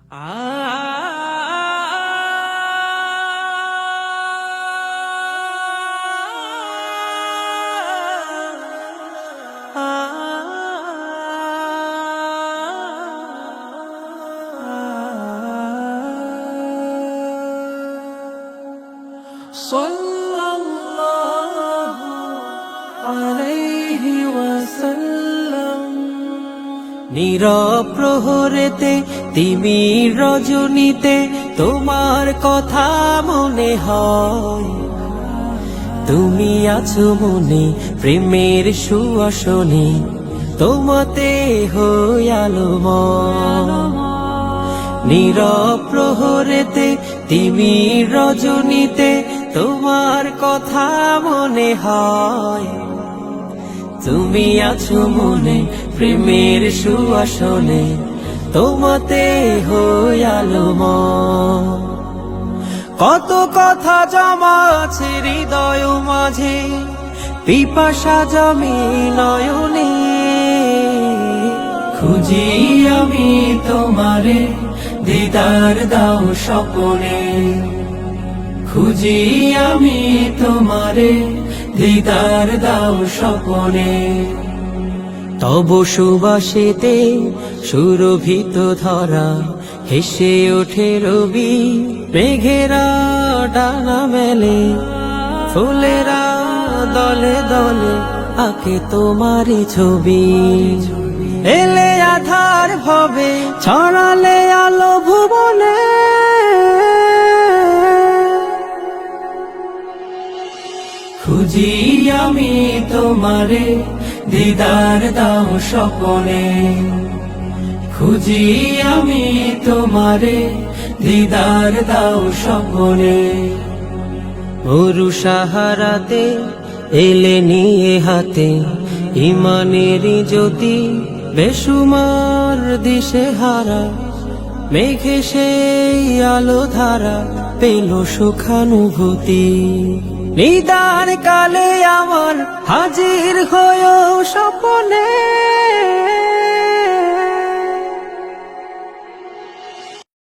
সাল্লাল্লাহু আলাইহি ওয়াসাল্লাম। নীরব প্রহরেতে তিমির রজনীতে তোমার কথা মনে হয়, তুমি আছো মনে প্রেমের সুবাসনে, তোমাতে হই আলোময়। নীরব প্রহরেতে তিমির রজনীতে তোমার কথা মনে হয়, তুমি আছো মনে প্রেমের সুবাসনে, তোমাতে হই আলোময়। কত কথা জমা আছে হৃদয় মাঝে, পিপাসা জমে নয়নে, খুঁজি আমি তোমারে দিদার দাও স্বপনে, খুঁজি আমি তোমারে দিদার দাও স্বপনে। তব সুবাসেতে সুরভিত ধরা, হেসে ওঠে রবি মেঘেরা ডানা মেলে, ফুলেরা দলে দলে আঁকে তোমারই ছবি। এলে আধার ভবে ছড়ালে আলো ভুবনে, খুঁজি আমি তোমারে দিদার দাও স্বপনে, খুঁজি আমি তোমারে দিদার দাও স্বপনে। মরু সাহারাতে এলে নিয়ে হাতে ইমানের জ্যোতি, বেসুমার দিশে হারা মেঘে সেই আলো ধারা পেল সুখানুভূতি। নিদান কালে আমার হাজির হয়েও স্বপনে,